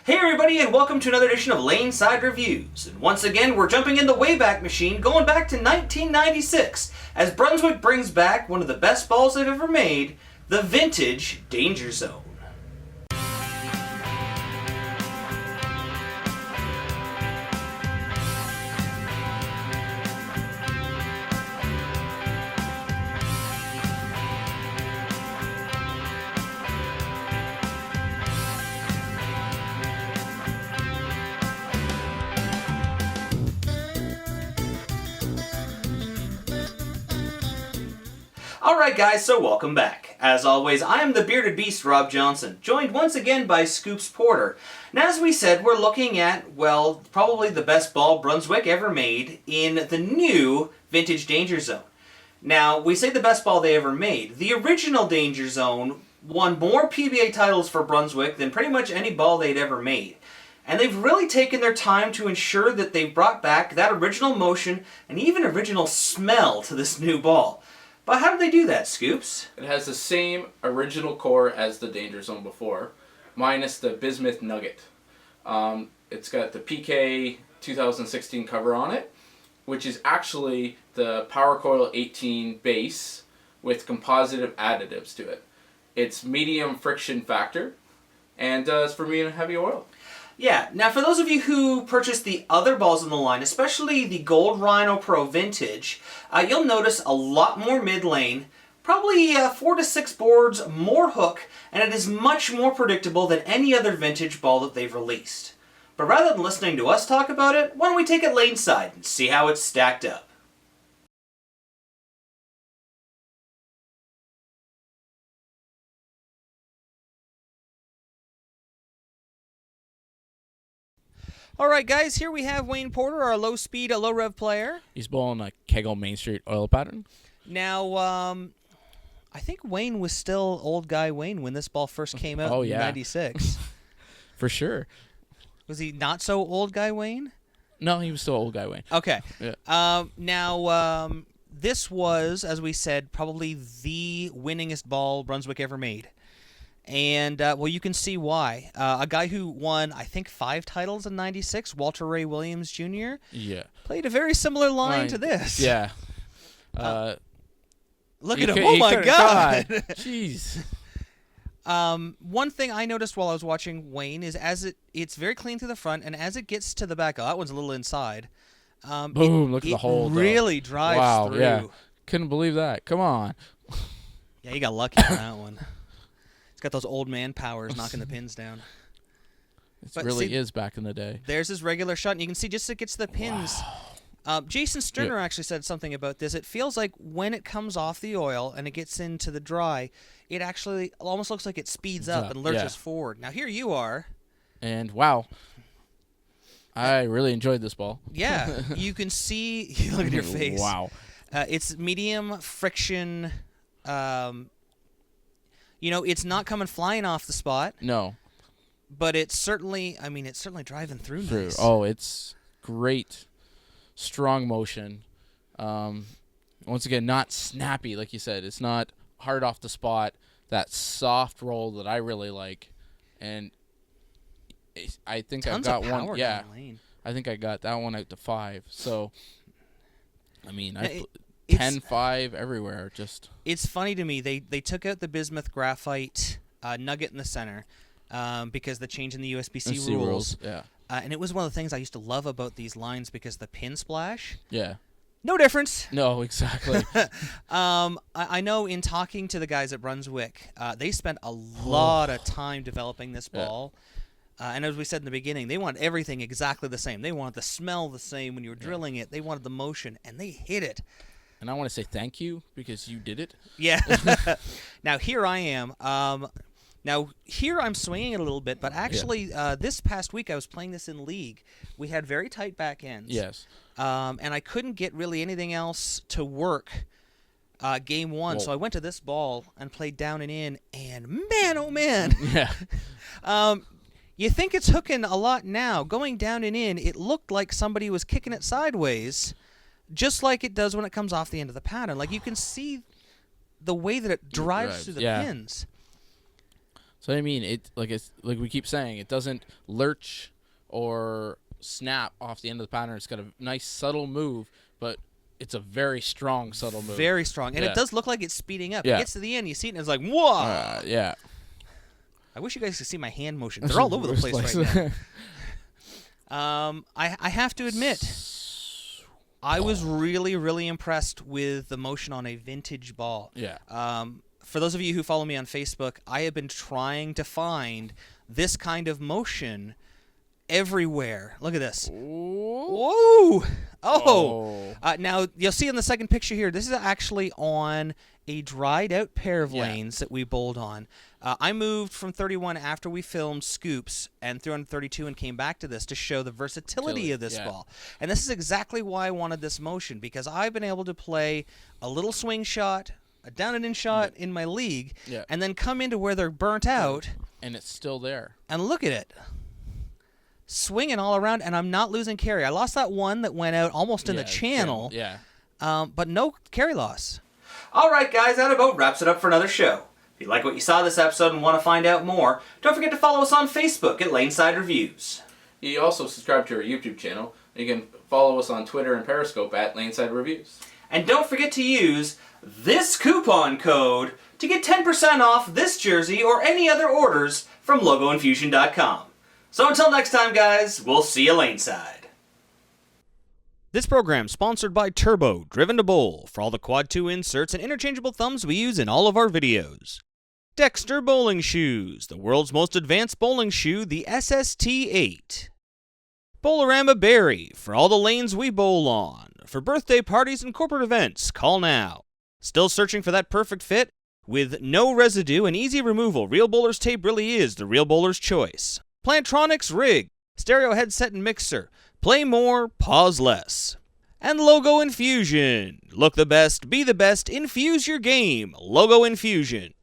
Hey everybody, and welcome to another edition of Laneside Reviews. And once again, we're jumping in the Wayback Machine, going back to 1996, as Brunswick brings back one of the best balls they've ever made, the vintage Danger Zone. Alright guys, so welcome back. As always, I am the bearded beast, Rob Johnson, joined once again by Scoops Porter. And as we said, we're looking at, well, probably the best ball Brunswick ever made in the new vintage Danger Zone. Now, we say the best ball they ever made. The original Danger Zone won more PBA titles for Brunswick than pretty much any ball they'd ever made. And they've really taken their time to ensure that they've brought back that original motion and even original smell to this new ball. But how did they do that, Scoops? It has the same original core as the Danger Zone before, minus the bismuth nugget. It's got the PK 2016 cover on it, which is actually the Power Coil 18 base with compositive additives to it. It's medium friction factor, and it's for medium heavy oil. Yeah, now for those of you who purchased the other balls in the line, especially the Gold Rhino Pro Vintage, you'll notice a lot more mid-lane, probably 4 to 6 boards, more hook, and it is much more predictable than any other vintage ball that they've released. But rather than listening to us talk about it, why don't we take it laneside and see how it's stacked up. Alright guys, here we have Wayne Porter, our low-speed, low-rev player. He's bowling a KEGEL Main Street oil pattern. Now, I think Wayne was still old guy Wayne when this ball first came out in '96. For sure. Was he not so old guy Wayne? No, he was still old guy Wayne. Okay. Yeah. This was, as we said, probably the winningest ball Brunswick ever made. And, well, you can see why. A guy who won, I think, 5 titles in '96, Walter Ray Williams Jr., played a very similar line to this. Yeah. Look at him. Oh, my God. Jeez. One thing I noticed while I was watching Wayne is it's very clean through the front, and as it gets to the back, that one's a little inside. Boom, look at the hole. It really drives through. Yeah. Couldn't believe that. Come on. Yeah, you got lucky on that one. Got those old man powers knocking the pins down. It really is back in the day. There's his regular shot, and you can see just as it gets to the pins. Wow. Jason Sterner actually said something about this. It feels like when it comes off the oil and it gets into the dry, it actually almost looks like it speeds up and lurches forward. Now here you are. And wow. I really enjoyed this ball. Yeah, you can see. Look at your face. Wow. It's medium friction. You know, it's not coming flying off the spot. No. But it's certainly, it's certainly driving through nice. Oh, it's great. Strong motion. Once again, not snappy, like you said. It's not hard off the spot. That soft roll that I really like. And I think Tons I've got of power one. Yeah. down the lane. I think I got that one out to 5. So, 10-5 everywhere. Just it's funny to me. They took out the bismuth graphite nugget in the center because the change in the USB-C rules. Yeah. And it was one of the things I used to love about these lines because the pin splash. Yeah. No difference. No, exactly. I know in talking to the guys at Brunswick, they spent a lot of time developing this ball. And as we said in the beginning, they want everything exactly the same. They wanted the smell the same when you were drilling it. They wanted the motion, and they hit it. And I want to say thank you because you did it. Yeah. Now, here I am. Now, here I'm swinging it a little bit, but actually this past week I was playing this in League. We had very tight back ends. Yes. And I couldn't get really anything else to work game 1. So I went to this ball and played down and in, and man, oh, man. Yeah. You think it's hooking a lot now. Going down and in, it looked like somebody was kicking it sideways, just like it does when it comes off the end of the pattern. Like you can see the way that it drives through the pins. So I mean, it's like we keep saying, it doesn't lurch or snap off the end of the pattern. It's got a nice subtle move, but it's a very strong subtle move. Very strong, and Yeah. it does look like it's speeding up. Yeah. It gets to the end, you see it, and it's like, whoa! Yeah. I wish you guys could see my hand motions. They're all over the place right now. I have to admit, I was really, really impressed with the motion on a vintage ball. Yeah. For those of you who follow me on Facebook, I have been trying to find this kind of motion everywhere. Look at this. Whoa! Oh! Now, you'll see in the second picture here, this is actually on a dried-out pair of lanes that we bowled on. I moved from 31 after we filmed Scoops and threw on 32 and came back to this to show the versatility of this ball. And this is exactly why I wanted this motion, because I've been able to play a little swing shot, a down and in shot in my league, and then come into where they're burnt out. And it's still there. And look at it. Swinging all around, and I'm not losing carry. I lost that one that went out almost in the channel, but no carry loss. All right, guys, that about wraps it up for another show. If you like what you saw this episode and want to find out more, don't forget to follow us on Facebook at Laneside Reviews. You also subscribe to our YouTube channel. You can follow us on Twitter and Periscope at Laneside Reviews. And don't forget to use this coupon code to get 10% off this jersey or any other orders from LogoInfusion.com. So until next time, guys, we'll see you Laneside. This program sponsored by Turbo, Driven to Bowl, for all the Quad 2 inserts and interchangeable thumbs we use in all of our videos. Dexter Bowling Shoes, the world's most advanced bowling shoe, the SST-8. Bowlerama Berry, for all the lanes we bowl on. For birthday parties and corporate events, call now. Still searching for that perfect fit? With no residue and easy removal, Real Bowler's Tape really is the Real Bowler's choice. Plantronics Rig, stereo headset and mixer. Play more, pause less. And Logo Infusion. Look the best, be the best, infuse your game. Logo Infusion.